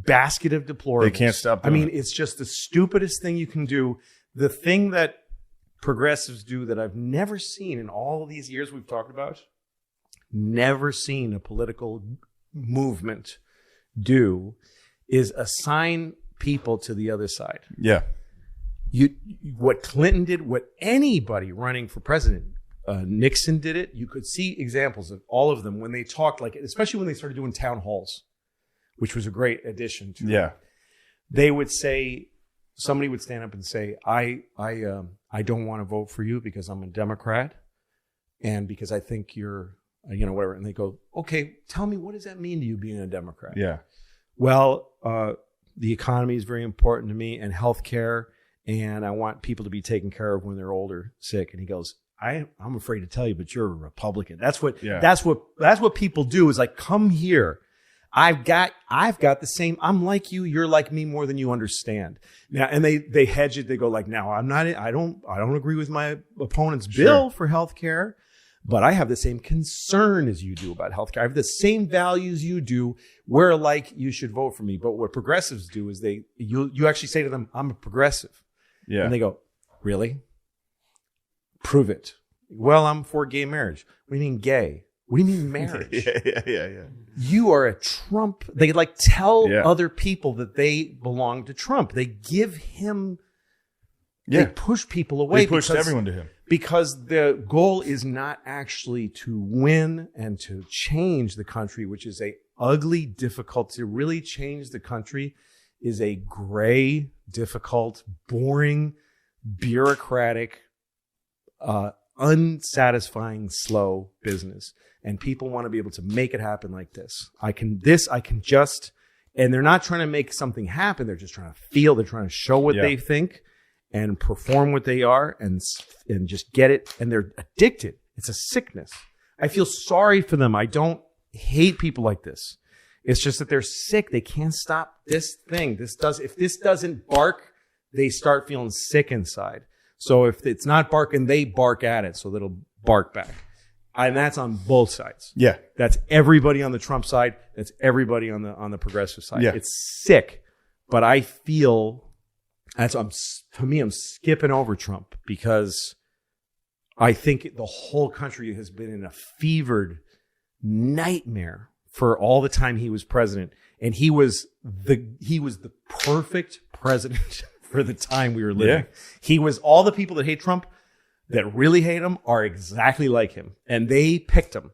basket of deplorables. They can't stop doing it. It's just the stupidest thing you can do. The thing that progressives do that I've never seen in all of these years we've talked about, never seen a political movement do, is assign people to the other side. Yeah. What Clinton did, what anybody running for president, Nixon did it. You could see examples of all of them when they talked, like, especially when they started doing town halls, which was a great addition to it. They would say, somebody would stand up and say, I don't want to vote for you because I'm a Democrat and because I think you're, whatever. And they go, okay, tell me, what does that mean to you being a Democrat? Yeah. Well, the economy is very important to me and healthcare, and I want people to be taken care of when they're older, sick. And he goes, I'm afraid to tell you, but you're a Republican. That's what people do, is like, come here. I've got the same, I'm like you, you're like me more than you understand. Now, and they hedge it. They go like, now I don't agree with my opponent's bill for healthcare, but I have the same concern as you do about healthcare. I have the same values you do. We're like, you should vote for me. But what progressives do is you actually say to them, I'm a progressive. Yeah. And they go, really? Prove it. Well, I'm for gay marriage. What do you mean gay? What do you mean marriage? Yeah. You are a Trump. They tell other people that they belong to Trump. They give him, they push people away. They pushed everyone to him. Because the goal is not actually to win and to change the country, which is a ugly, difficult, to really change the country is a gray, difficult, boring, bureaucratic, unsatisfying, slow business. And people want to be able to make it happen like this. I can just, and they're not trying to make something happen. They're just trying to feel, they're trying to show what they think and perform what they are and just get it. And they're addicted. It's a sickness. I feel sorry for them. I don't hate people like this. It's just that they're sick. They can't stop this thing. If this doesn't bark, they start feeling sick inside. So if it's not barking, they bark at it so that it'll bark back. And that's on both sides. Yeah. That's everybody on the Trump side. That's everybody on the progressive side. Yeah. It's sick. But I feel I'm skipping over Trump because I think the whole country has been in a fevered nightmare for all the time he was president. And he was the perfect president for the time we were living. Yeah. He was, all the people that hate Trump, that really hate him, are exactly like him. And they picked him.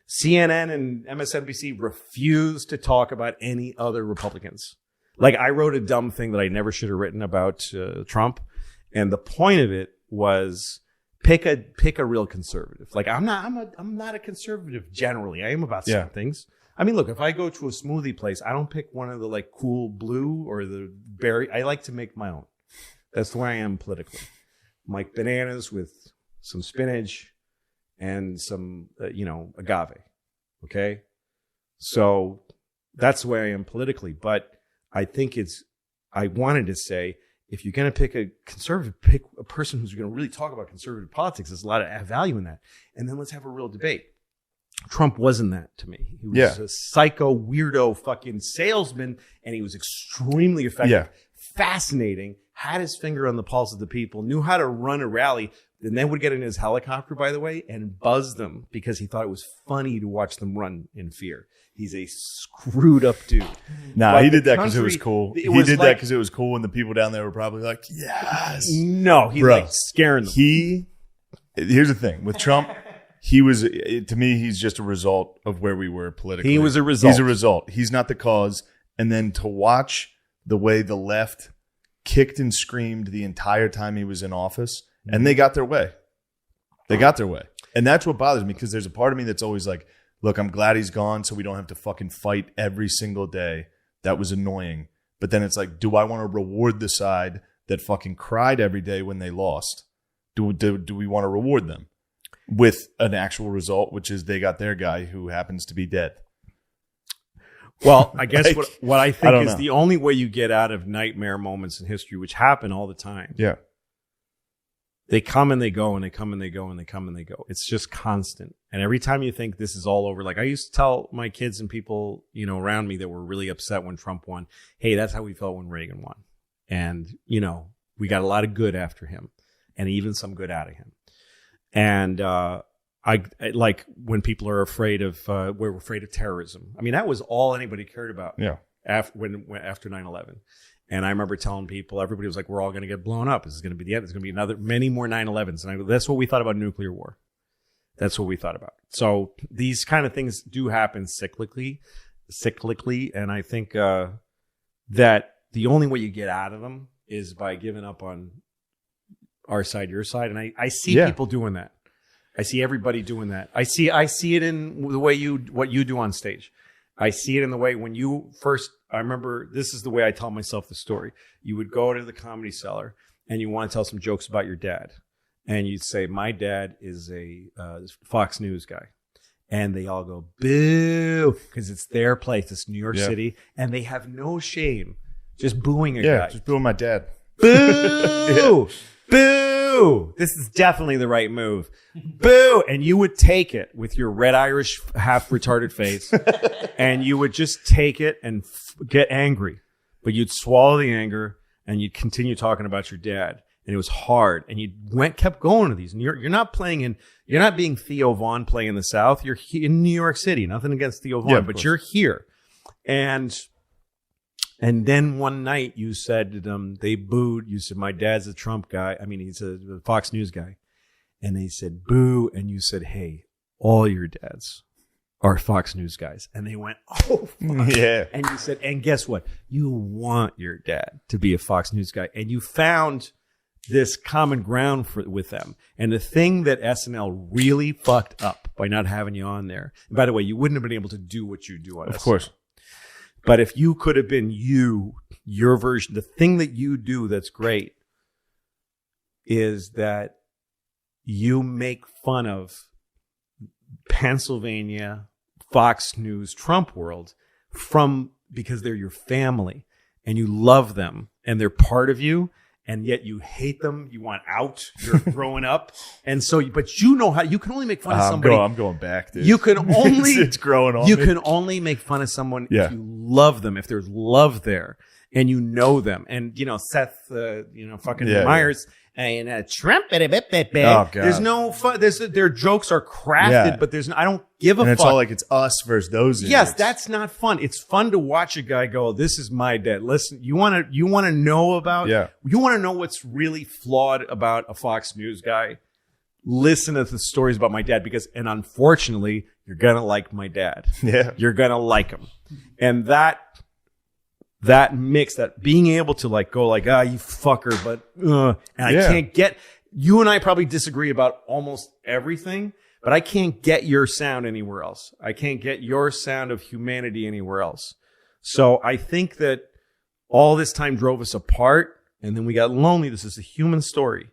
CNN and MSNBC refused to talk about any other Republicans. Like, I wrote a dumb thing that I never should have written about Trump. And the point of it was pick a real conservative. Like, I'm not a conservative generally. I am about some things. I mean, look, if I go to a smoothie place, I don't pick one of the like cool blue or the berry. I like to make my own. That's the way I am politically. Like bananas with some spinach and some, agave. Okay. So that's the way I am politically. But I think I wanted to say, if you're going to pick a conservative, pick a person who's going to really talk about conservative politics. There's a lot of value in that. And then let's have a real debate. Trump wasn't that to me. He was a psycho, weirdo fucking salesman, and he was extremely effective, fascinating, had his finger on the pulse of the people, knew how to run a rally, and then would get in his helicopter, by the way, and buzz them because he thought it was funny to watch them run in fear. He's a screwed up dude. Nah, he did that because it was cool. He did that because it was cool, and the people down there were probably like, yes. No, he like scaring them. Here's the thing. With Trump, to me, he's just a result of where we were politically. He was a result. He's a result. He's not the cause. And then to watch the way the left kicked and screamed the entire time he was in office, and they got their way. They got their way. And that's what bothers me, because there's a part of me that's always like, look, I'm glad he's gone so we don't have to fucking fight every single day. That was annoying. But then it's like, do I want to reward the side that fucking cried every day when they lost? Do we want to reward them with an actual result, which is they got their guy who happens to be dead? Well, I guess what I think is the only way you get out of nightmare moments in history, which happen all the time. Yeah. They come and they go, and they come and they go, and they come and they go. It's just constant. And every time you think this is all over, like I used to tell my kids and people, around me that were really upset when Trump won, hey, that's how we felt when Reagan won. And, we got a lot of good after him and even some good out of him. And, I like when people are afraid of, we're afraid of terrorism. I mean, that was all anybody cared about. Yeah. After 9/11. And I remember telling people, everybody was like, we're all going to get blown up. This is going to be the end. There's going to be many more 9/11s. And that's what we thought about nuclear war. That's what we thought about. So these kind of things do happen cyclically. And I think that the only way you get out of them is by giving up on our side, your side. And I see people doing that. I see everybody doing that. I see it in the way what you do on stage. I see it in the way when you first, I remember this is the way I tell myself the story. You would go to the Comedy Cellar and you want to tell some jokes about your dad. And you'd say, my dad is a Fox News guy. And they all go, boo, because it's their place. It's New York City. And they have no shame just booing a guy. Yeah, just booing my dad. Boo! Boo! This is definitely the right move. Boo! And you would take it with your red Irish half retarded face, and you would just take it and get angry. But you'd swallow the anger and you'd continue talking about your dad. And it was hard. And you kept going to these. And you're not being Theo Vaughn playing in the South. You're in New York City. Nothing against Theo Vaughn, but you're here. And then one night you said, they booed. You said, my dad's a Trump guy. I mean, he's a Fox News guy. And they said, boo. And you said, hey, all your dads are Fox News guys. And they went, oh, fuck. Yeah. And you said, and guess what? You want your dad to be a Fox News guy. And you found this common ground with them. And the thing that SNL really fucked up by not having you on there. And by the way, you wouldn't have been able to do what you do on SNL. Of course. But if you could have been your version, the thing that you do that's great is that you make fun of Pennsylvania, Fox News, Trump world because they're your family and you love them and they're part of you. And yet you hate them. You want out. You're growing up. And so, but you know how you can only make fun of somebody. I'm going back, dude. You can only, it's growing on you me. can only make fun of someone if you love them, if there's love there and you know them. And, Seth, fucking Meyers and Trump. Oh, God. There's no fun. Their jokes are crafted, but I don't give a fuck. And it's all like it's us versus those idiots. Yes, that's not fun. It's fun to watch a guy go, this is my dad. Listen, you want to know about, you want to know what's really flawed about a Fox News guy? Listen to the stories about my dad and unfortunately, you're going to like my dad. Yeah. You're going to like him. And that mix, that being able to go you fucker, but, and I can't get, you and I probably disagree about almost everything, but I can't get your sound anywhere else. I can't get your sound of humanity anywhere else. So I think that all this time drove us apart and then we got lonely. This is a human story.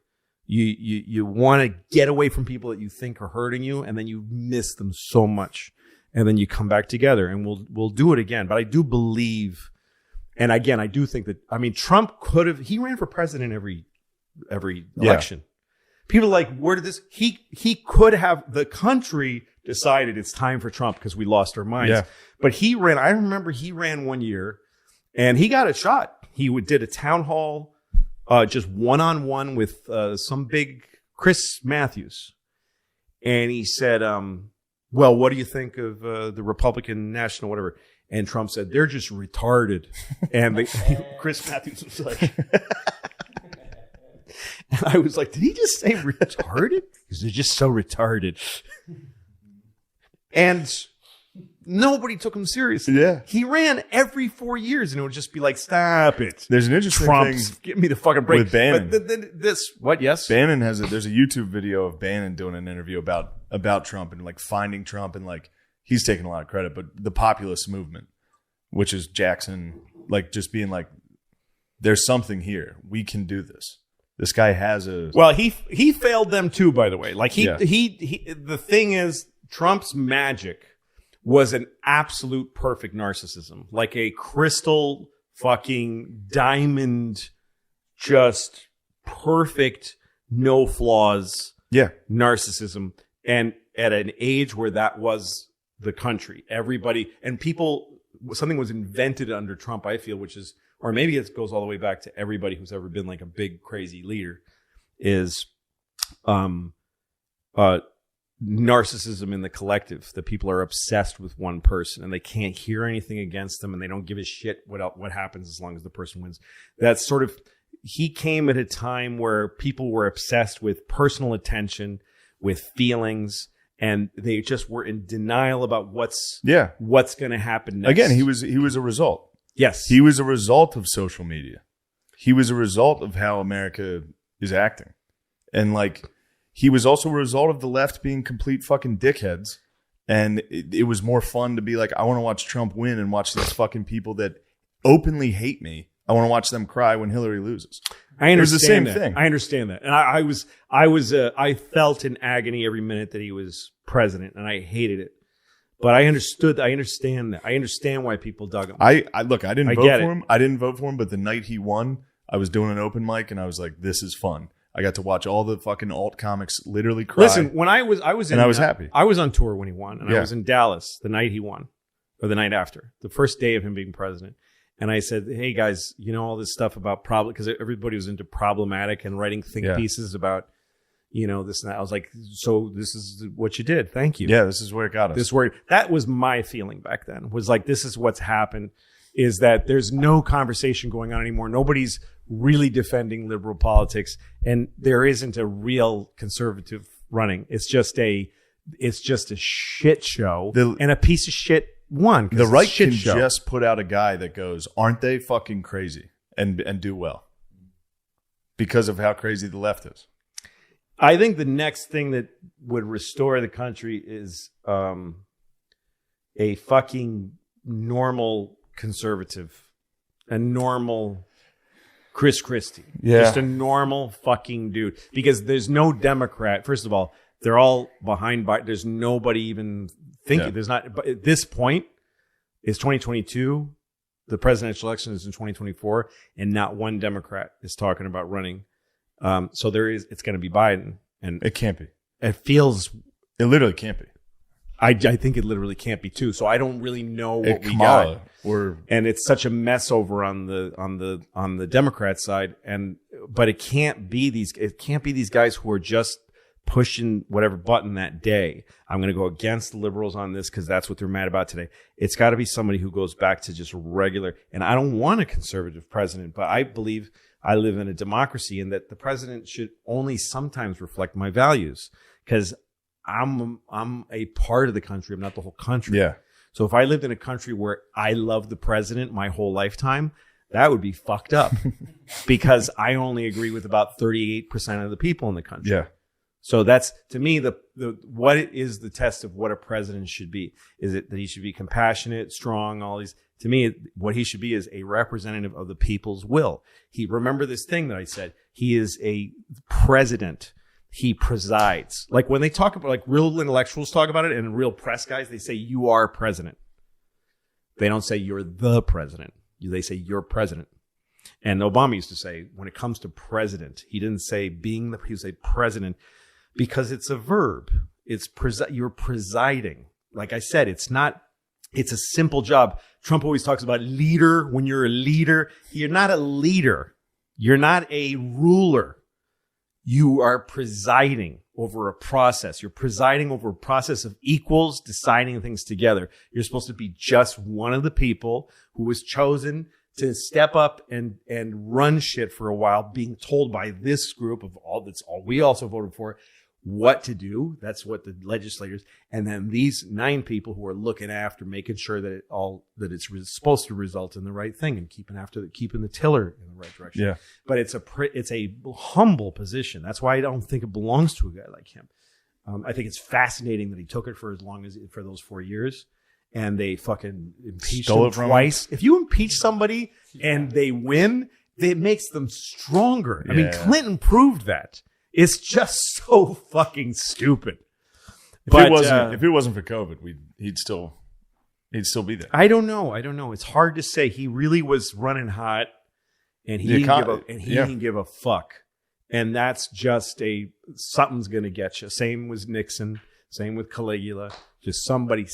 You want to get away from people that you think are hurting you and then you miss them so much. And then you come back together and we'll do it again. But I do believe, and again, I do think that, Trump he ran for president every election. People are like, where did this, he could have, the country decided it's time for Trump because we lost our minds. Yeah. But I remember he ran one year and he got a shot. He did a town hall, just one-on-one with some big Chris Matthews. And he said, well, what do you think of the Republican National, whatever? And Trump said, they're just retarded. And Chris Matthews was like, and I was like, did he just say retarded? Because they're just so retarded. And nobody took him seriously. Yeah. He ran every 4 years and it would just be like, stop it. There's an interesting Trump, thing give me the fucking break. with Bannon. But what? Yes. Bannon there's a YouTube video of Bannon doing an interview about Trump and finding Trump and he's taking a lot of credit, but the populist movement, which is Jackson, just being there's something here. We can do this. This guy has a... Well, he failed them too, by the way. The thing is, Trump's magic was an absolute perfect narcissism. Like a crystal fucking diamond, just perfect, no flaws narcissism. And at an age where that was the country. Everybody and people, something was invented under Trump, I feel, which is, or maybe it goes all the way back to everybody who's ever been like a big, crazy leader, is narcissism in the collective. That people are obsessed with one person and they can't hear anything against them and they don't give a shit what happens as long as the person wins. That's sort of, he came at a time where people were obsessed with personal attention, with feelings, and they just were in denial about what's going to happen next. Again, he was a result. Yes. He was a result of social media. He was a result of how America is acting. And like, he was also a result of the left being complete fucking dickheads. And it was more fun to be like, I want to watch Trump win and watch these fucking people that openly hate me. I want to watch them cry when Hillary loses. I understand. It was the same thing. I understand that. And I felt in agony every minute that he was president, and I hated it. But I understand that. I understand why people dug him. I didn't vote for him. I didn't vote for him, but the night he won, I was doing an open mic and I was like, this is fun. I got to watch all the fucking alt comics literally cry. Listen, when I was happy. I was on tour when he won, and I was in Dallas the night he won, or the night after, the first day of him being president. And I said, hey guys, you know all this stuff about because everybody was into problematic and writing think pieces about, you know, this and that. I was like, so this is what you did. Thank you. Yeah, this is where it got us. That was my feeling back then, was like, this is what's happened, is that there's no conversation going on anymore. Nobody's really defending liberal politics, and there isn't a real conservative running. It's just a shit show and a piece of shit won. The right can just put out a guy that goes, aren't they fucking crazy, and do well because of how crazy the left is. I think the next thing that would restore the country is a fucking normal conservative, a normal Chris Christie. Just a normal fucking dude. Because there's no Democrat. First of all, they're all behind. There's nobody even thinking. There's not. But at this point, it's 2022. The presidential election is in 2024, and not one Democrat is talking about running. So it's going to be Biden, and it can't be. It literally can't be. I think it literally can't be too. So I don't really know what we got. And it's such a mess over on the Democrat side. But it can't be these guys who are just pushing whatever button that day. I'm going to go against the liberals on this because that's what they're mad about today. It's got to be somebody who goes back to just regular. And I don't want a conservative president, but I believe I live in a democracy and that the president should only sometimes reflect my values, because I'm a part of the country. I'm not the whole country. Yeah. So if I lived in a country where I love the president my whole lifetime, that would be fucked up because I only agree with about 38% of the people in the country. Yeah. So that's, to me, what is the test of what a president should be? Is it that he should be compassionate, strong, all these? To me, what he should be is a representative of the people's will. Remember this thing that I said, he is a president. He presides. Like when they talk about, like real intellectuals talk about it, and real press guys, they say, you are president. They don't say you're the president. They say you're president. And Obama used to say, when it comes to president, he didn't say he would say president, because it's a verb. You're presiding. Like I said, it's a simple job. Trump always talks about leader. When you're a leader, you're not a leader. You're not a ruler. You are presiding over a process. You're presiding over a process of equals deciding things together. You're supposed to be just one of the people who was chosen to step up and run shit for a while, being told by this group of all we also voted for what to do. That's what the legislators, and then these 9 people who are looking after, making sure that it's supposed to result in the right thing and keeping the tiller in the right direction. Yeah. But it's a humble position. That's why I don't think it belongs to a guy like him. I think it's fascinating that he took it for those 4 years, and they fucking impeached him twice. If you impeach somebody and they win, it makes them stronger. I mean, Clinton proved that. It's just so fucking stupid. If it wasn't for COVID, he'd still be there. I don't know. It's hard to say. He really was running hot, and he didn't give a fuck. And that's just something's going to get you. Same was Nixon. Same with Caligula. Just something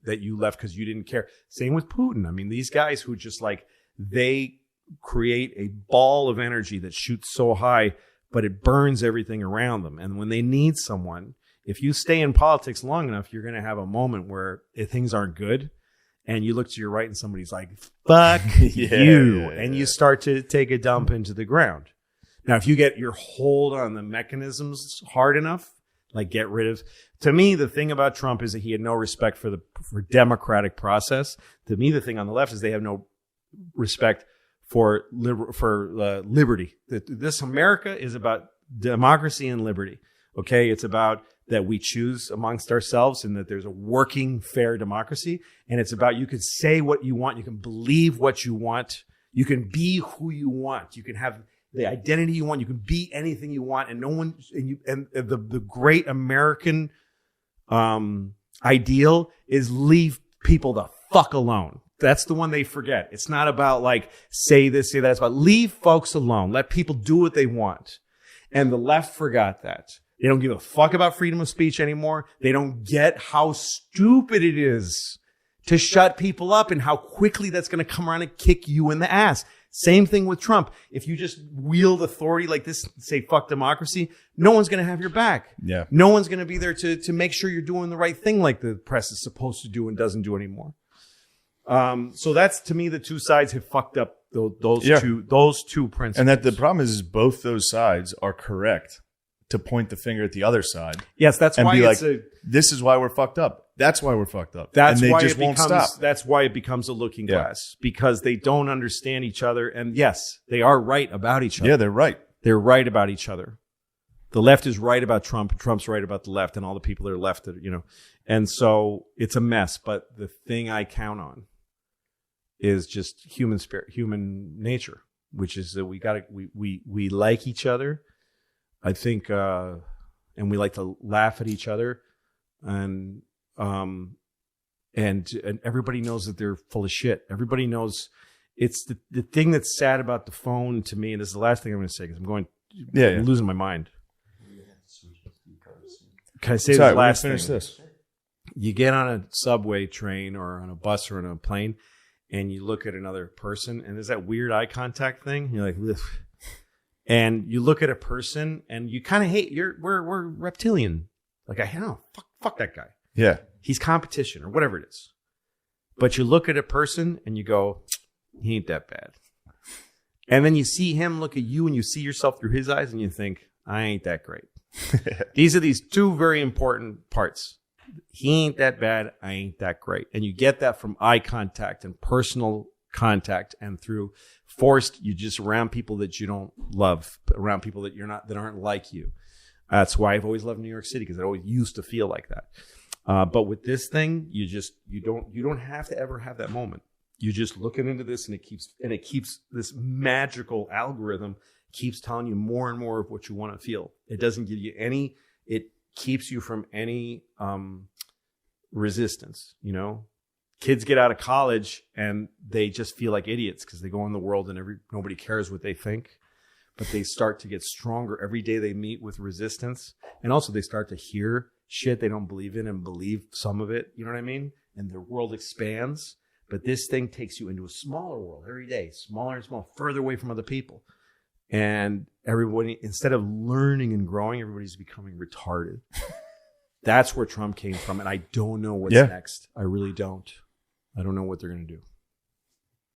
that you left because you didn't care. Same with Putin. I mean, these guys who just like, they create a ball of energy that shoots so high, but it burns everything around them. And when they need someone, if you stay in politics long enough, you're going to have a moment where things aren't good. And you look to your right and somebody's like, fuck you. And you start to take a dump into the ground. Now, if you get your hold on the mechanisms hard enough, like get rid of, to me, the thing about Trump is that he had no respect for democratic process. To me, the thing on the left is they have no respect for liberty. This America is about democracy and liberty. Okay. It's about that we choose amongst ourselves and that there's a working, fair democracy. And it's about, you can say what you want. You can believe what you want. You can be who you want. You can have the identity you want. You can be anything you want. And no one, and the great American, ideal is leave people the fuck alone. That's the one they forget. It's not about like, say this, say that. It's about leave folks alone. Let people do what they want. And the left forgot that. They don't give a fuck about freedom of speech anymore. They don't get how stupid it is to shut people up and how quickly that's going to come around and kick you in the ass. Same thing with Trump. If you just wield authority like this, say fuck democracy, no one's going to have your back. Yeah. No one's going to be there to make sure you're doing the right thing like the press is supposed to do and doesn't do anymore. So that's, to me, the two sides have fucked up those two principles. And that the problem is both those sides are correct to point the finger at the other side. Yes, that's and why be it's like, this is why we're fucked up. That's why we're fucked up. That's and they why just won't stop. That's why it becomes a looking glass, because they don't understand each other. And yes, they are right about each other. Yeah, they're right. They're right about each other. The left is right about Trump. Trump's right about the left, and all the people that are left, and so it's a mess. But the thing I count on is just human spirit, human nature, which is that we like each other. I think, and we like to laugh at each other, and everybody knows that they're full of shit. Everybody knows. It's the thing that's sad about the phone to me, and this is the last thing I'm going to say because I'm losing my mind. Can I say this last thing? Finish this. You get on a subway train or on a bus or on a plane, and you look at another person, and there's that weird eye contact thing. You're like, ugh. And you look at a person, and you kind of hate. We're reptilian. Like, I don't fuck that guy. Yeah, he's competition or whatever it is. But you look at a person, and you go, he ain't that bad. And then you see him look at you, and you see yourself through his eyes, and you think, I ain't that great. These are these two very important parts. He ain't that bad. I ain't that great. And you get that from eye contact and personal contact, and through you're just around people that you don't love, around people that that aren't like you. That's why I've always loved New York City, because it always used to feel like that. But with this thing, you don't have to ever have that moment. You're just looking into this, and it keeps this magical algorithm keeps telling you more and more of what you want to feel. It doesn't give you it keeps you from any resistance. Kids get out of college and they just feel like idiots because they go in the world and nobody cares what they think. But they start to get stronger every day they meet with resistance. And also they start to hear shit they don't believe in and believe some of it. You know what I mean? And their world expands. But this thing takes you into a smaller world every day, smaller and smaller, further away from other people. And everybody, instead of learning and growing, everybody's becoming retarded. That's where Trump came from. And I don't know what's next. I really don't. I don't know what they're going to do.